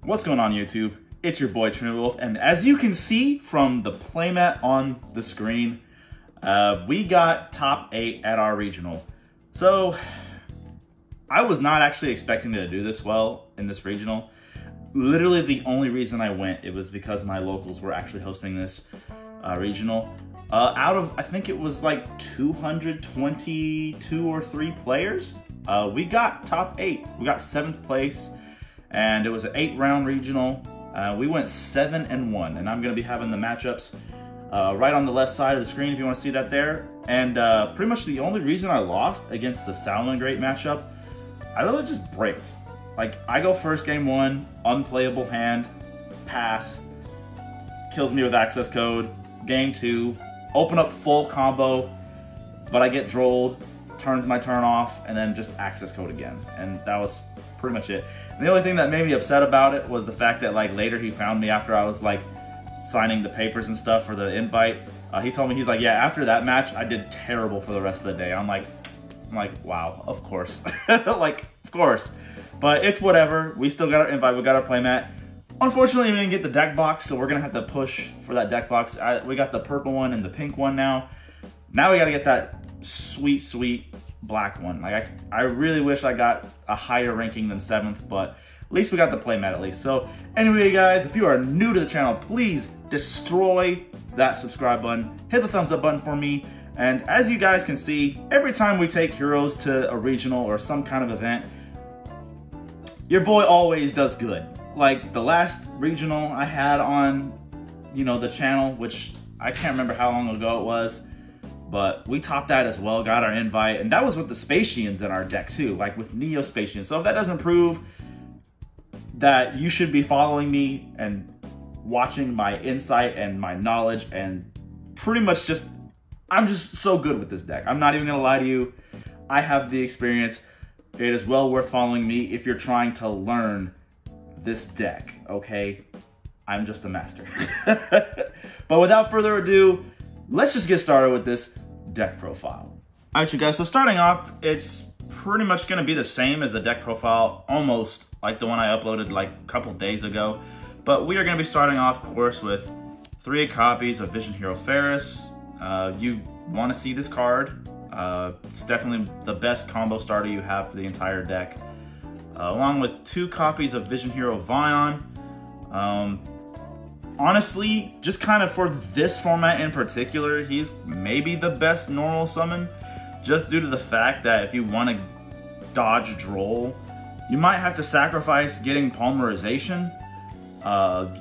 What's going on, YouTube? It's your boy Trinity Wolf, and as you can see from the playmat on the screen, we got top 8 at our regional. So I was not actually expecting to do this well in this regional. Literally the only reason I went, it was because my locals were actually hosting this regional. Out of, I think it was like 222 or 3 players, we got top 8. We got 7th place, and it was an 8-round regional. We went 7-1, and I'm going to be having the matchups right on the left side of the screen if you want to see that there. And pretty much the only reason I lost against the Salmon Great matchup, I literally just bricked. Like, I go first game 1, unplayable hand, pass, kills me with access code. Game 2, open up full combo, but I get drolled, turns my turn off, and then just access code again. And that was pretty much it. And the only thing that made me upset about it was the fact that, like, later he found me after I was, like, signing the papers and stuff for the invite. He told me, he's like, yeah, after that match, I did terrible for the rest of the day. I'm like, wow, of course. Like, of course. But it's whatever. We still got our invite. We got our playmat. Unfortunately, we didn't get the deck box, so we're going to have to push for that deck box. We got the purple one and the pink one now. Now we got to get that sweet, sweet black one. Like, I really wish I got a higher ranking than 7th, but at least we got the playmat at least. So anyway, guys, if you are new to the channel, please destroy that subscribe button. Hit the thumbs up button for me. And as you guys can see, every time we take Heroes to a regional or some kind of event, your boy always does good. Like the last regional I had on, you know, the channel, which I can't remember how long ago it was, but we topped that as well, got our invite, and that was with the Spatians in our deck too, like with Neo Spatians. So if that doesn't prove that you should be following me and watching my insight and my knowledge, and pretty much just, I'm just so good with this deck. I'm not even gonna lie to you. I have the experience. It is well worth following me if you're trying to learn this deck, okay? I'm just a master. But without further ado, let's just get started with this deck profile. All right, you guys, so starting off, it's pretty much gonna be the same as the deck profile, almost like the one I uploaded like a couple days ago. But we are gonna be starting off, of course, with 3 copies of Vision Hero Ferris. You wanna see this card. It's definitely the best combo starter you have for the entire deck. Along with 2 copies of Vision Hero Vion. Honestly, just kind of for this format in particular, he's maybe the best normal summon, just due to the fact that if you want to dodge Droll, you might have to sacrifice getting Polymerization. But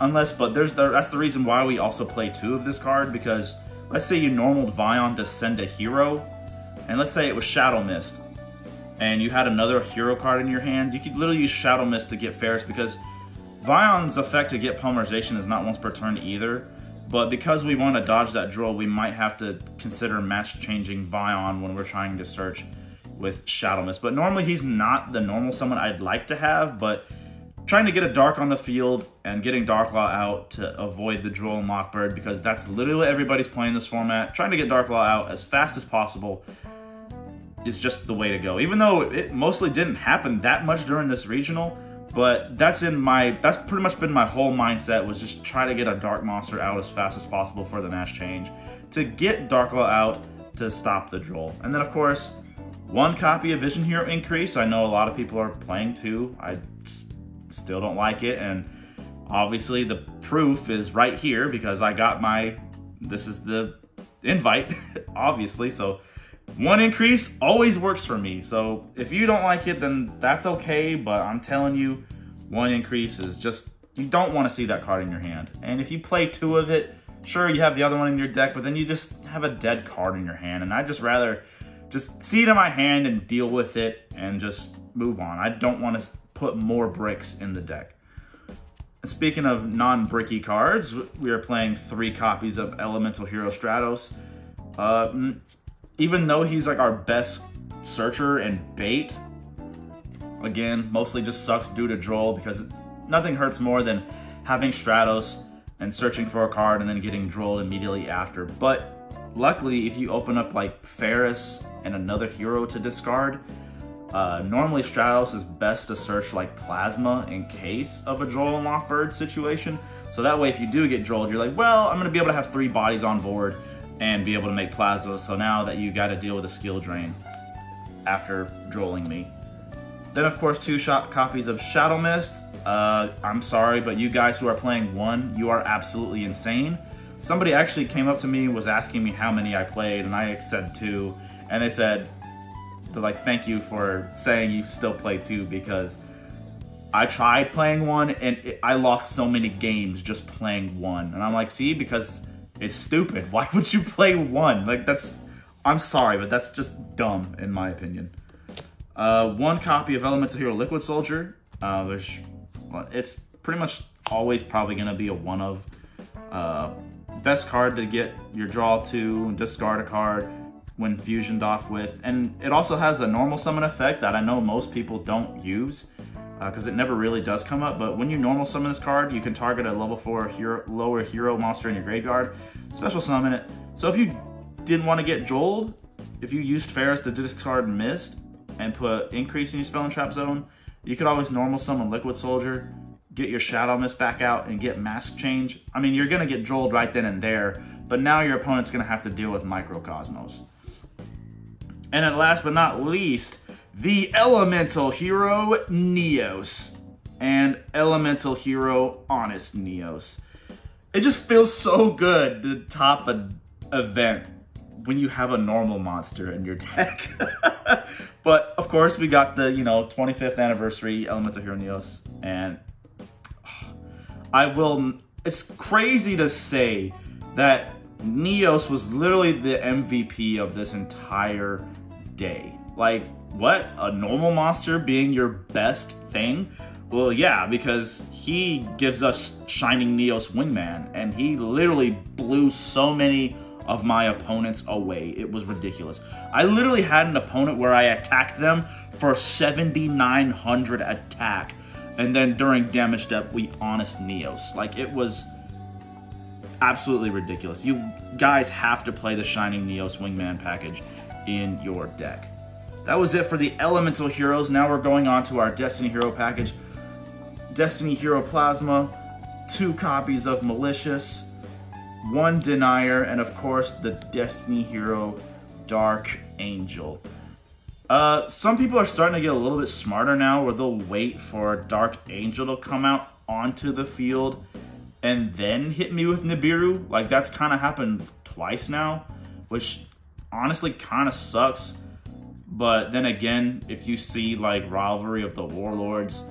that's the reason why we also play 2 of this card, because let's say you normaled Vion to send a hero, and let's say it was Shadow Mist, and you had another hero card in your hand, you could literally use Shadow Mist to get Ferris, because Vion's effect to get Polymerization is not once per turn either, but because we want to dodge that Droll, we might have to consider match-changing Vion when we're trying to search with Shadow Mist. But normally he's not the normal summon I'd like to have, but trying to get a Dark on the field and getting Darklaw out to avoid the Droll and Lockbird, because that's literally what everybody's playing this format. Trying to get Darklaw out as fast as possible is just the way to go. Even though it mostly didn't happen that much during this regional, but that's pretty much been my whole mindset, was just try to get a Dark monster out as fast as possible for the match change, to get Darklaw out to stop the Droll. And then of course, 1 copy of Vision Hero Increase. I know a lot of people are playing 2. I still don't like it, and obviously the proof is right here, because I got this is the invite, obviously, so 1 increase always works for me. So if you don't like it, then that's okay, but I'm telling you, 1 increase is just, you don't want to see that card in your hand. And if you play 2 of it, sure, you have the other one in your deck, but then you just have a dead card in your hand, and I'd just rather just see it in my hand and deal with it and just move on. I don't want to put more bricks in the deck. And speaking of non-bricky cards, we are playing 3 copies of Elemental Hero Stratos. Even though he's like our best searcher and bait, again, mostly just sucks due to Droll, because nothing hurts more than having Stratos and searching for a card and then getting Drolled immediately after. But luckily, if you open up like Ferris and another hero to discard, Normally Stratos is best to search like Plasma in case of a Droll and Lockbird situation. So that way if you do get Drolled, you're like, well, I'm going to be able to have 3 bodies on board and be able to make Plasma. So now that you got to deal with a skill drain after Drolling me. Then of course 2 copies of Shadow Mist. I'm sorry, but you guys who are playing 1, you are absolutely insane. Somebody actually came up to me and was asking me how many I played, and I said 2, and they said, they're like, thank you for saying you still play 2, because I tried playing 1 and I lost so many games just playing 1. And I'm like, see, because it's stupid. Why would you play 1? Like, I'm sorry, but that's just dumb in my opinion. 1 copy of Elemental Hero Liquid Soldier, which, well, it's pretty much always probably going to be a 1 of. Best card to get your draw to, discard a card when fusioned off with. And it also has a normal summon effect that I know most people don't use, because it never really does come up. But when you normal summon this card, you can target a level 4 lower hero monster in your graveyard, special summon it. So if you didn't want to get Joeled, if you used Ferris to discard Mist and put increase in your spell and trap zone, you could always normal summon Liquid Soldier, get your Shadow Mist back out, and get Mask Change. I mean, you're going to get Joeled right then and there, but now your opponent's going to have to deal with Microcosmos. And then last but not least, the Elemental Hero Neos and Elemental Hero Honest Neos. It just feels so good to top an event when you have a normal monster in your deck. But of course we got the, 25th anniversary Elemental Hero Neos, and it's crazy to say that Neos was literally the MVP of this entire day. Like, what? A normal monster being your best thing? Well, yeah, because he gives us Shining Neos Wingman, and he literally blew so many of my opponents away. It was ridiculous. I literally had an opponent where I attacked them for 7,900 attack, and then during damage step, we Honest Neos. Like, it was absolutely ridiculous. You guys have to play the Shining Neos Wingman package in your deck. That was it for the Elemental Heroes. Now we're going on to our Destiny Hero package. Destiny Hero Plasma, 2 copies of Malicious, 1 Denier, and of course the Destiny Hero Dark Angel. Some people are starting to get a little bit smarter now, where they'll wait for Dark Angel to come out onto the field and then hit me with Nibiru. Like, that's kind of happened twice now, which honestly kind of sucks. But then again, if you see like Rivalry of the Warlords,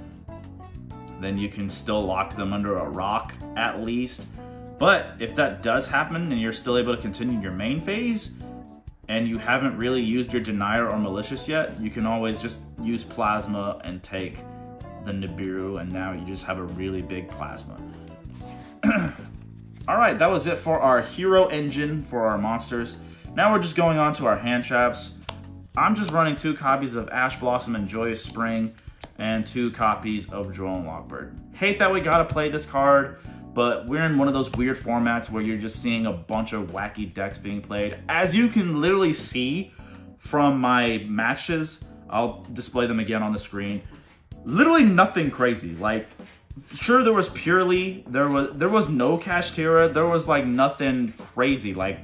then you can still lock them under a rock at least. But if that does happen and you're still able to continue your main phase and you haven't really used your Denier or Malicious yet, you can always just use Plasma and take the Nibiru, and now you just have a really big Plasma. Alright, that was it for our hero engine for our monsters. Now we're just going on to our hand traps. I'm just running 2 copies of Ash Blossom and Joyous Spring and 2 copies of Droll and Lockbird. Hate that we gotta play this card, but we're in one of those weird formats where you're just seeing a bunch of wacky decks being played. As you can literally see from my matches, I'll display them again on the screen. Literally nothing crazy. Like, sure, there was Purely, there was no Kashtira, there was like nothing crazy. Like,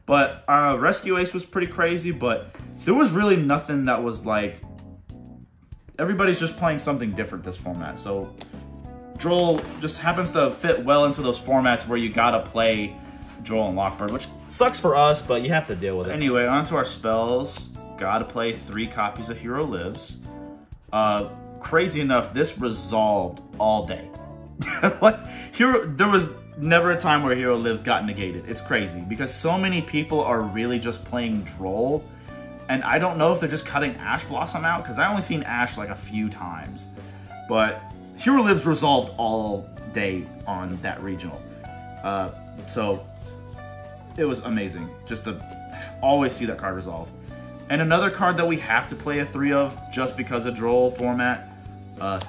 but Rescue Ace was pretty crazy, but there was really nothing that was like, everybody's just playing something different this format. So Droll just happens to fit well into those formats where you gotta play Droll and Lockbird, which sucks for us, but you have to deal with it. Anyway, on to our spells. Gotta play 3 copies of Hero Lives. Crazy enough, this resolved all day. Like, there was never a time where Hero Lives got negated. It's crazy because so many people are really just playing Droll, and I don't know if they're just cutting Ash Blossom out, because I only seen Ash like a few times. But Hero Lives resolved all day on that regional. So it was amazing just to always see that card resolve. And another card that we have to play a 3 of just because of Droll format,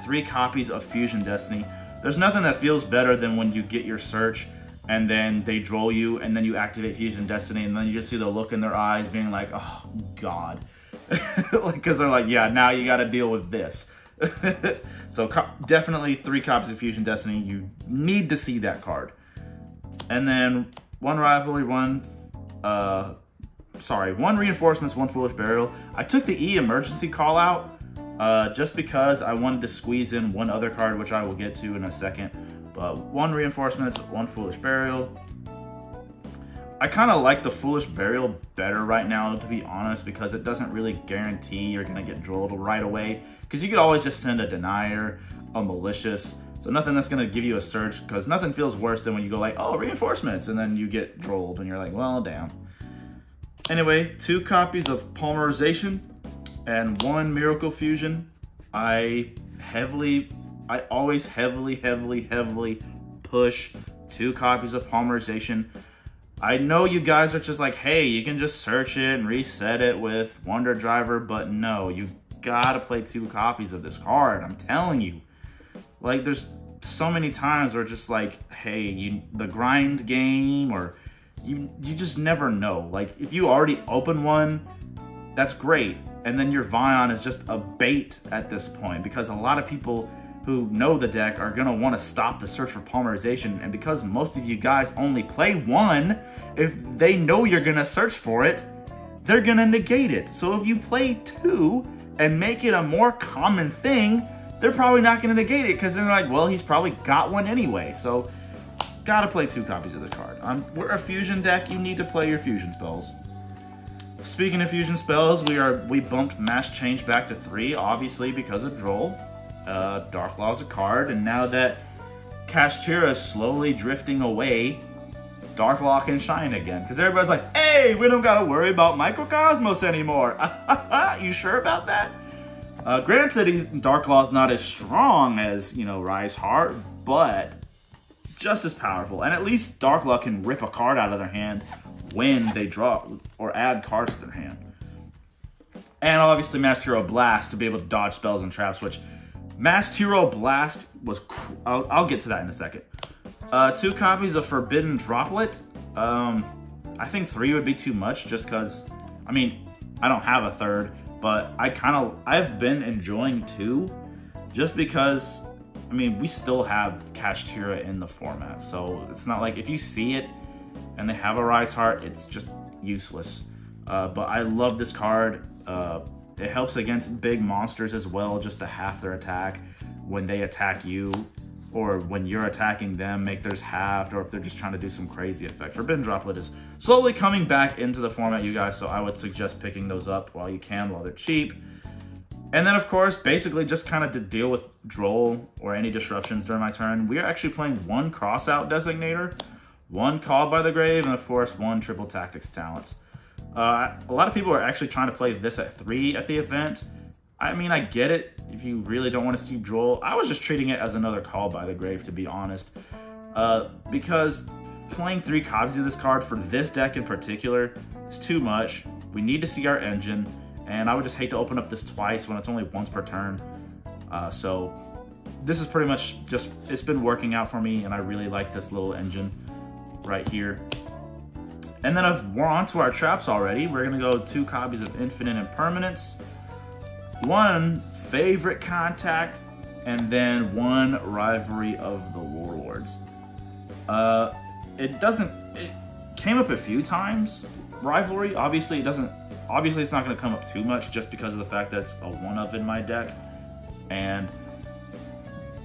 3 copies of Fusion Destiny. There's nothing that feels better than when you get your search and then they Droll you and then you activate Fusion Destiny and then you just see the look in their eyes being like, oh God. Because they're like, yeah, now you got to deal with this. So definitely 3 copies of Fusion Destiny. You need to see that card. And then 1 rivalry, 1 reinforcements, 1 foolish burial. I took the E emergency call out just because I wanted to squeeze in 1 other card, which I will get to in a second. But 1 reinforcements, 1 foolish burial. I kind of like the foolish burial better right now, to be honest, because it doesn't really guarantee you're gonna get drolled right away. Because you could always just send a denier, a malicious. So nothing that's gonna give you a search, because nothing feels worse than when you go like, oh, reinforcements, and then you get drolled and you're like, well, damn. Anyway, 2 copies of Polymerization and 1 Miracle Fusion. I always heavily push 2 copies of Polymerization. I know you guys are just like, hey, you can just search it and reset it with Wonder Driver, but no, you've gotta play 2 copies of this card. I'm telling you. Like, there's so many times where just like, hey, the grind game, or you just never know. Like, if you already open one, that's great. And then your Vion is just a bait at this point, because a lot of people who know the deck are gonna wanna stop the search for Polymerization, and because most of you guys only play 1, if they know you're gonna search for it, they're gonna negate it. So if you play 2 and make it a more common thing, they're probably not gonna negate it, because they're like, well, he's probably got 1 anyway. So, gotta play 2 copies of the card. We're a fusion deck, you need to play your fusion spells. Speaking of fusion spells, we bumped Mass Change back to 3, obviously because of Droll. Dark Law's a card, and now that Kashtira is slowly drifting away, Dark Law can shine again. Because everybody's like, hey, we don't gotta worry about Microcosmos anymore. You sure about that? Granted, Dark Law's not as strong as, Rise Heart, but just as powerful. And at least Dark Law can rip a card out of their hand when they draw or add cards to their hand. And obviously Masked Hero Blast to be able to dodge spells and traps, which Masked Hero Blast was cool. I'll get to that in a second. 2 copies of Forbidden Droplet. I think 3 would be too much, just because, I don't have a 3rd, but I've been enjoying 2, just because, we still have Kashtira in the format, so it's not like if you see it and they have a Rise Heart, it's just useless. But I love this card. It helps against big monsters as well, just to half their attack when they attack you, or when you're attacking them, make theirs halved, or if they're just trying to do some crazy effect. Forbidden Droplet is slowly coming back into the format, you guys, so I would suggest picking those up while you can, while they're cheap. And then, of course, basically just kind of to deal with Droll or any disruptions during my turn, we are actually playing 1 Crossout Designator, 1 Called by the Grave, and of course 1 Triple Tactics Talents. A lot of people are actually trying to play this at 3 at the event. I get it if you really don't want to see Droll. I was just treating it as another Call by the Grave, to be honest. Because playing 3 copies of this card for this deck in particular is too much. We need to see our engine, and I would just hate to open up this twice when it's only once per turn. So this is pretty much just, it's been working out for me, and I really like this little engine right here. And then if we're on to our traps already, we're gonna go 2 copies of Infinite Impermanence, 1 Favorite Contact, and then 1 Rivalry of the Warlords. It came up a few times, Rivalry. Obviously it's not gonna come up too much, just because of the fact that it's a 1-of in my deck. And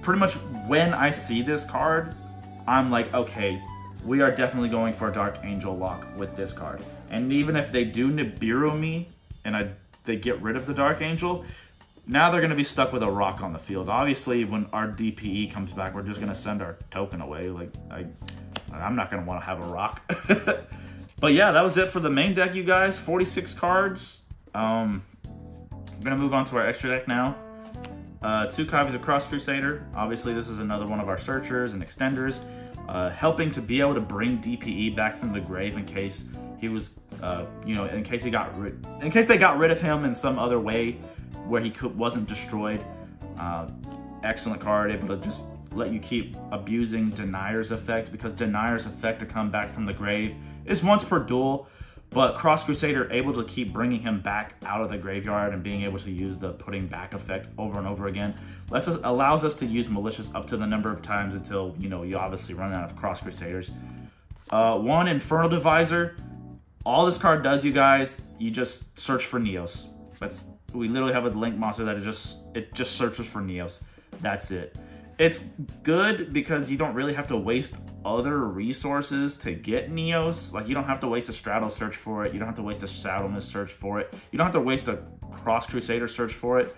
pretty much when I see this card, I'm like, okay, we are definitely going for a Dark Angel lock with this card. And even if they do Nibiru me and they get rid of the Dark Angel, now they're going to be stuck with a rock on the field. Obviously, when our DPE comes back, we're just going to send our token away. Like, I'm not going to want to have a rock. But yeah, that was it for the main deck, you guys. 46 cards. I'm going to move on to our extra deck now. 2 copies of Cross Crusader. Obviously, this is another one of our searchers and extenders. Helping to be able to bring DPE back from the grave in case he was, in case they got rid of him in some other way where he wasn't destroyed. Excellent card, able to just let you keep abusing Denier's effect, because Denier's effect to come back from the grave is once per duel, But Cross Crusader, able to keep bringing him back out of the graveyard and being able to use the putting back effect over and over again, allows us to use Malicious up to the number of times until, you know, you obviously run out of Cross Crusaders. 1 Infernal Divisor. All this card does, you guys, you just search for Neos. We literally have a link monster that it just searches for Neos. That's it. It's good because you don't really have to waste other resources to get Neos. Like, you don't have to waste a Straddle search for it. You don't have to waste a Shadow Mist search for it. You don't have to waste a Cross Crusader search for it.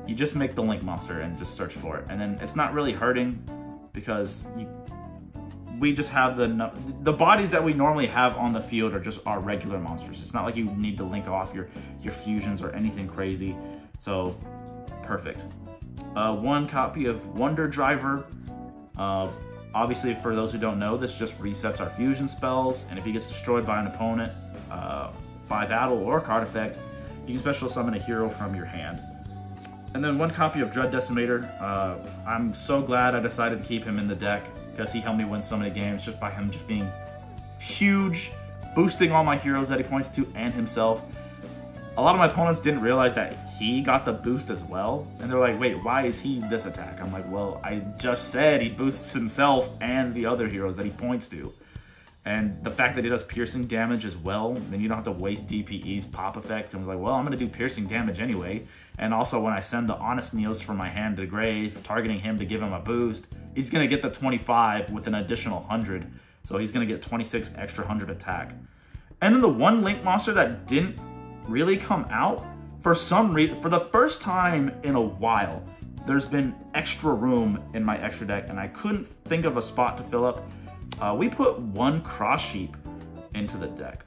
You just make the link monster and just search for it. And then it's not really hurting because we just have the bodies that we normally have on the field are just our regular monsters. It's not like you need to link off your fusions or anything crazy. So, perfect. 1 copy of Wonder Driver. Obviously, for those who don't know, this just resets our fusion spells, and if he gets destroyed by an opponent by battle or card effect, you can special summon a hero from your hand. And then 1 copy of Dread Decimator. I'm so glad I decided to keep him in the deck because he helped me win so many games just by him just being huge, boosting all my heroes that he points to and himself. A lot of my opponents didn't realize that he got the boost as well. And they're like, wait, why is he this attack? I'm like, well, I just said he boosts himself and the other heroes that he points to. And the fact that he does piercing damage as well, then you don't have to waste DPE's pop effect. I was like, well, I'm going to do piercing damage anyway. And also when I send the Honest Neos from my hand to the grave, targeting him to give him a boost, he's going to get the 25 with an additional 100. So he's going to get 26 extra 100 attack. And then the 1 link monster that didn't really come out, for some reason, for the first time in a while, there's been extra room in my extra deck, and I couldn't think of a spot to fill up. We put 1 Cross Sheep into the deck.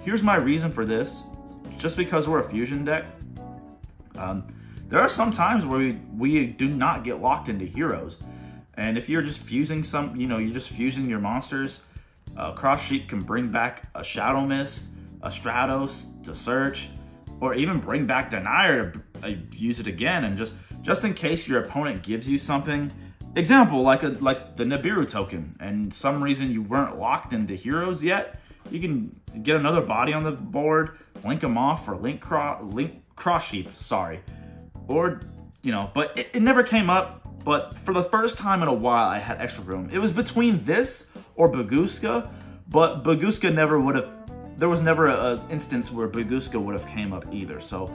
Here's my reason for this. Just because we're a fusion deck, there are some times where we do not get locked into heroes. And if you're just fusing you're just fusing your monsters, Cross Sheep can bring back a Shadow Mist, a Stratos to search, or even bring back Denier to use it again, and just in case your opponent gives you something. Example, like the Nibiru token, and some reason you weren't locked into heroes yet, you can get another body on the board, link them off for link Cross Sheep, sorry. Or, you know, but it never came up. But for the first time in a while, I had extra room. It was between this or Baguska, but Baguska never would have. There was never an instance where Baguska would have came up either. So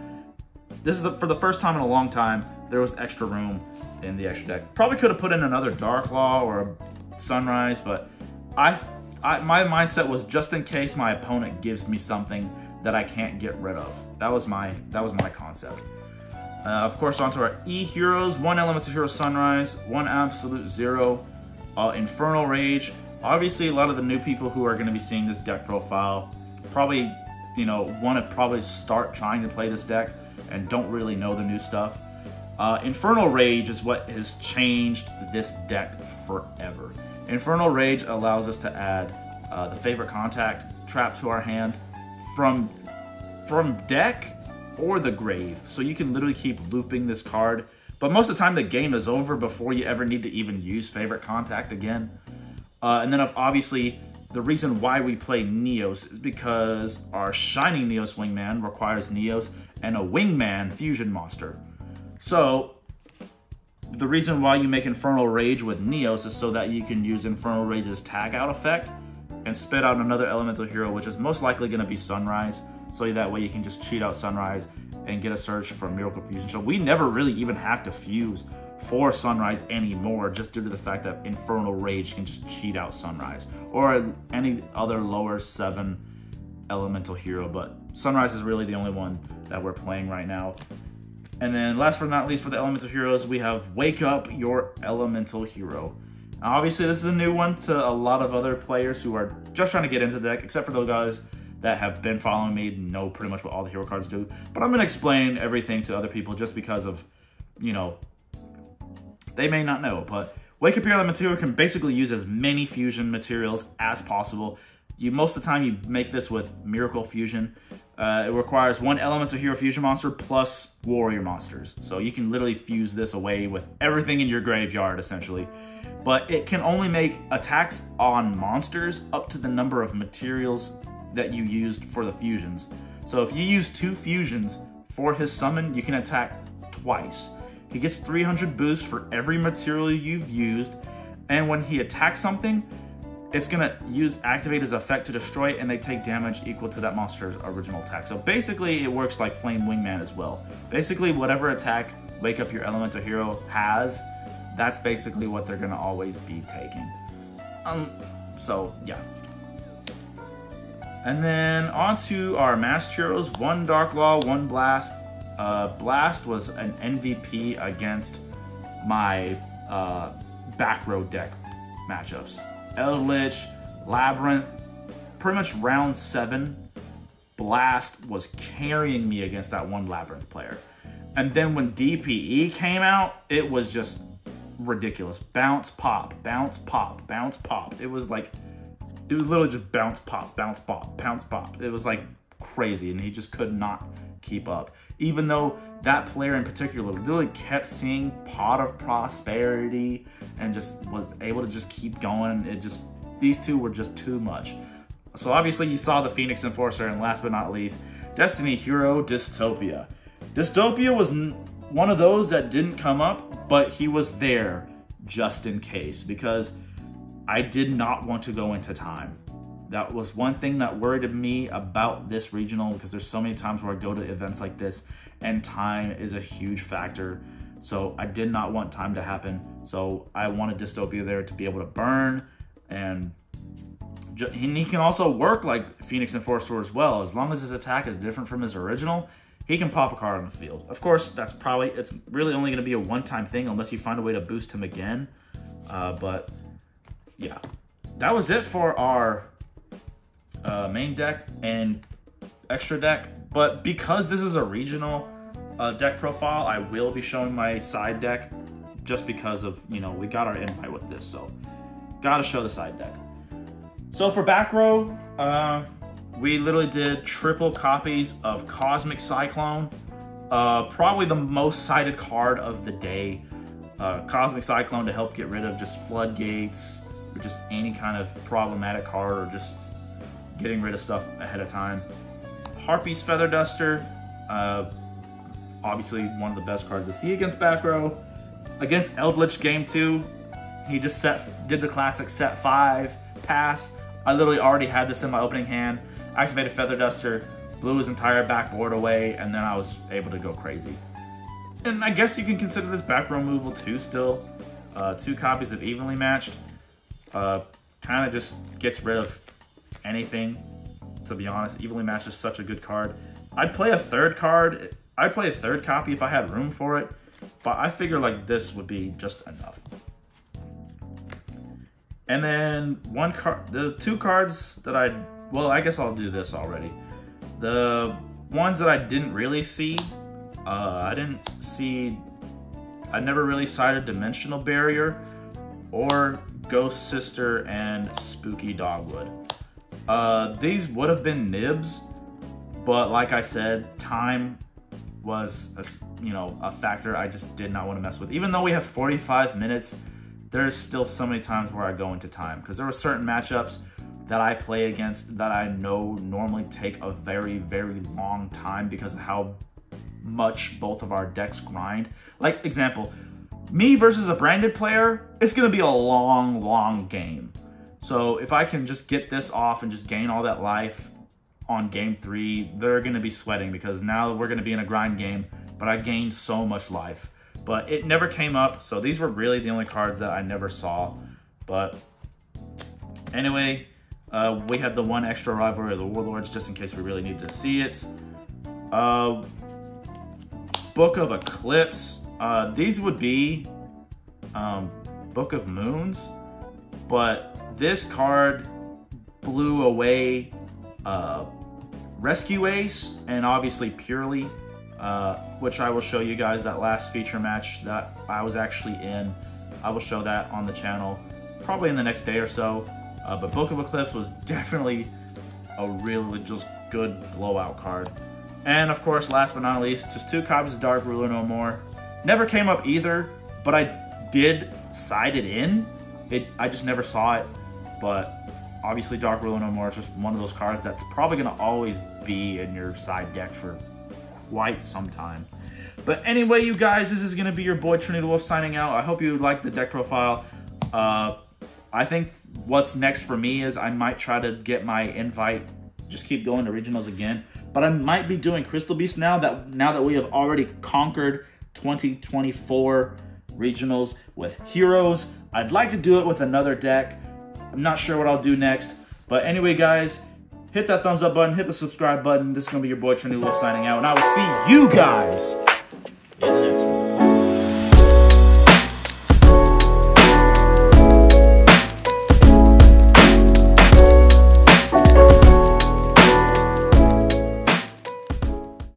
this is for the first time in a long time, there was extra room in the extra deck. Probably could have put in another Darklaw or a Sunrise, but my mindset was just in case my opponent gives me something that I can't get rid of. That was my concept. Of course, onto our E-Heroes. 1 Elemental Hero Sunrise, 1 Absolute Zero, Infernal Rage. Obviously, a lot of the new people who are going to be seeing this deck profile probably, you know, want to probably start trying to play this deck and don't really know the new stuff. Infernal Rage is what has changed this deck forever. Infernal Rage allows us to add the Favorite Contact trap to our hand from deck or the grave. So you can literally keep looping this card. But most of the time the game is over before you ever need to even use Favorite Contact again. And then obviously the reason why we play Neos is because our Shining Neos Wingman requires Neos and a Wingman fusion monster. So the reason why you make Infernal Rage with Neos is so that you can use Infernal Rage's tag out effect and spit out another elemental hero, which is most likely going to be Sunrise. So that way you can just cheat out Sunrise and get a search for Miracle Fusion. So we never really even have to fuse for Sunrise anymore, just due to the fact that Infernal Rage can just cheat out Sunrise or any other lower 7 elemental hero. But Sunrise is really the only one that we're playing right now. And then last but not least, for the elemental heroes, we have Wake Up Your Elemental Hero. Now, obviously, this is a new one to a lot of other players who are just trying to get into the deck, except for those guys that have been following me and know pretty much what all the hero cards do. But I'm going to explain everything to other people just because of, you know, they may not know. But Wake Up Your Elemental Hero can basically use as many fusion materials as possible. Most of the time you make this with Miracle Fusion. It requires 1 Elemental Hero Fusion monster plus Warrior monsters. So you can literally fuse this away with everything in your graveyard, essentially. But it can only make attacks on monsters up to the number of materials that you used for the fusions. So if you use 2 fusions for his summon, you can attack twice. He gets 300 boost for every material you've used, and when he attacks something, it's gonna activate his effect to destroy it, and they take damage equal to that monster's original attack. So basically, it works like Flame Wingman as well. Basically, whatever attack Wake Up Your Elemental Hero has, that's basically what they're gonna always be taking. So yeah. And then on to our Masked Heroes, 1 Dark Law, 1 Blast. Blast was an MVP against my back row deck matchups. Eldritch, Labyrinth, pretty much round 7, Blast was carrying me against that 1 Labyrinth player. And then when DPE came out, it was just ridiculous. Bounce, pop, bounce, pop, bounce, pop. It was literally just bounce, pop, bounce, pop, bounce, pop. It was like crazy, and he just could not keep up. Even though that player in particular literally kept seeing Pot of Prosperity and just was able to just keep going. These two were just too much. So obviously you saw the Phoenix Enforcer, and last but not least, Destiny Hero Dystopia. Dystopia was one of those that didn't come up, but he was there just in case, because I did not want to go into time. That was one thing that worried me about this regional, because there's so many times where I go to events like this and time is a huge factor. So I did not want time to happen. So I wanted Dystopia there to be able to burn, and he can also work like Phoenix Enforcer as well. As long as his attack is different from his original, he can pop a card on the field. Of course, it's really only going to be a one-time thing unless you find a way to boost him again. But yeah, that was it for our main deck and extra deck. But because this is a regional deck profile, I will be showing my side deck, just because of, we got our invite with this, so gotta show the side deck. So for back row, we literally did triple copies of Cosmic Cyclone, probably the most cited card of the day. Cosmic Cyclone to help get rid of just floodgates, or just any kind of problematic card, or just getting rid of stuff ahead of time. Harpy's Feather Duster, obviously one of the best cards to see against back row. Against Eldritch Game 2, he just did the classic set 5 pass. I literally already had this in my opening hand, activated Feather Duster, blew his entire backboard away, and then I was able to go crazy. And I guess you can consider this back row removal too still. 2 copies of Evenly Matched. Kind of just gets rid of anything, to be honest. Evenly Matched is such a good card. I'd play a third card. I'd play a third copy if I had room for it, but I figure like this would be just enough. And then the 2 cards that I guess I'll do this already. The ones that I didn't really see, I never really cited Dimensional Barrier or Ghost Sister and Spooky Dogwood. These would have been nibs, but like I said, time was a factor I just did not want to mess with. Even though we have 45 minutes, there's still so many times where I go into time, because there were certain matchups that I play against that I know normally take a very, very long time because of how much both of our decks grind. Like, example, me versus a branded player, it's going to be a long, long game. So if I can just get this off and just gain all that life on game 3, they're going to be sweating, because now we're going to be in a grind game, but I gained so much life. But it never came up, so these were really the only cards that I never saw. But anyway, we had the 1 extra rivalry of the Warlords, just in case we really needed to see it. Book of Eclipse. These would be Book of Moons, but this card blew away Rescue Ace and obviously Purely, which I will show you guys that last feature match that I was actually in. I will show that on the channel probably in the next day or so. But Book of Eclipse was definitely a really just good blowout card. And of course, last but not least, just 2 copies of Dark Ruler No More. Never came up either, but I did side it in. I just never saw it. But Obviously, Dark Ruler No More is just one of those cards that's probably going to always be in your side deck for quite some time. But anyway, you guys, this is going to be your boy Trinity Wolf signing out. I hope you liked the deck profile. I think what's next for me is I might try to get my invite, just keep going to regionals again. But I might be doing Crystal Beast now that we have already conquered 2024 regionals with Heroes. I'd like to do it with another deck. I'm not sure what I'll do next. But anyway, guys, hit that thumbs up button, hit the subscribe button. This is going to be your boy Trinity Wolf signing out, and I will see you guys